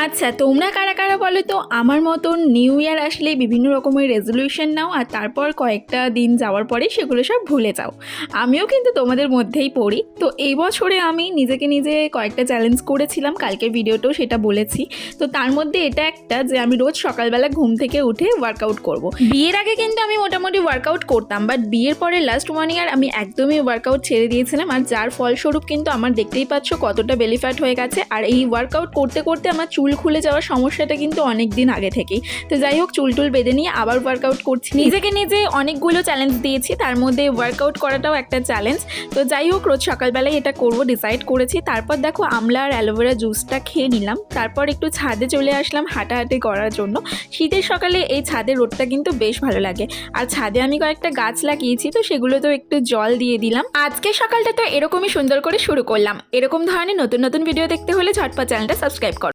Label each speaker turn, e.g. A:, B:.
A: আচ্ছা, তোমরা কারা কারা বলো তো আমার মতন নিউ ইয়ার আসলেই বিভিন্ন রকমের রেজলিউশন নাও আর তারপর কয়েকটা দিন যাওয়ার পরে সেগুলো সব ভুলে যাও। আমিও কিন্তু তোমাদের মধ্যেই পড়ি। তো এই বছরে আমি নিজেকে নিজে কয়েকটা চ্যালেঞ্জ করেছিলাম, কালকের ভিডিওতেও সেটা বলেছি। তো তার মধ্যে এটা একটা যে আমি রোজ সকালবেলা ঘুম থেকে উঠে ওয়ার্কআউট করব। বিয়ের আগে কিন্তু আমি মোটামুটি ওয়ার্কআউট করতাম, বাট বিয়ের পরে লাস্ট 1 ইয়ার আমি একদমই ওয়ার্কআউট ছেড়ে দিয়েছিলাম, আর যার ফলস্বরূপ কিন্তু আমার দেখতেই পাচ্ছ কতটা বেলি ফ্যাট হয়ে গেছে। আর এই ওয়ার্কআউট করতে করতে আমার চুল খুলে যাওয়ার সমস্যাটা কিন্তু অনেক দিন আগে থেকেই। তো যাই হোক, চুল টুল বেঁধে নিয়ে আবার ওয়ার্কআউট করছি। নিজেকে নিজে অনেকগুলো চ্যালেঞ্জ দিয়েছি, তার মধ্যে ওয়ার্কআউট করাটাও একটা চ্যালেঞ্জ। তো যাই হোক, রোজ সকালবেলায় এটা করব ডিসাইড করেছি। তারপর দেখো, আমলা আর অ্যালোভেরা জুসটা খেয়ে নিলাম, তারপর একটু ছাদে চলে আসলাম হাঁটাহাঁটি করার জন্য। শীতের সকালে এই ছাদের রোদটা কিন্তু বেশ ভালো লাগে। আর ছাদে আমি কয়েকটা গাছ লাগিয়েছি, তো সেগুলো তো একটু জল দিয়ে দিলাম। আজকে সকালটা তো এরকমই সুন্দর করে শুরু করলাম। এরকম ধরনের নতুন নতুন ভিডিও দেখতে হলে ঝটপট চ্যানেলটা সাবস্ক্রাইব করো।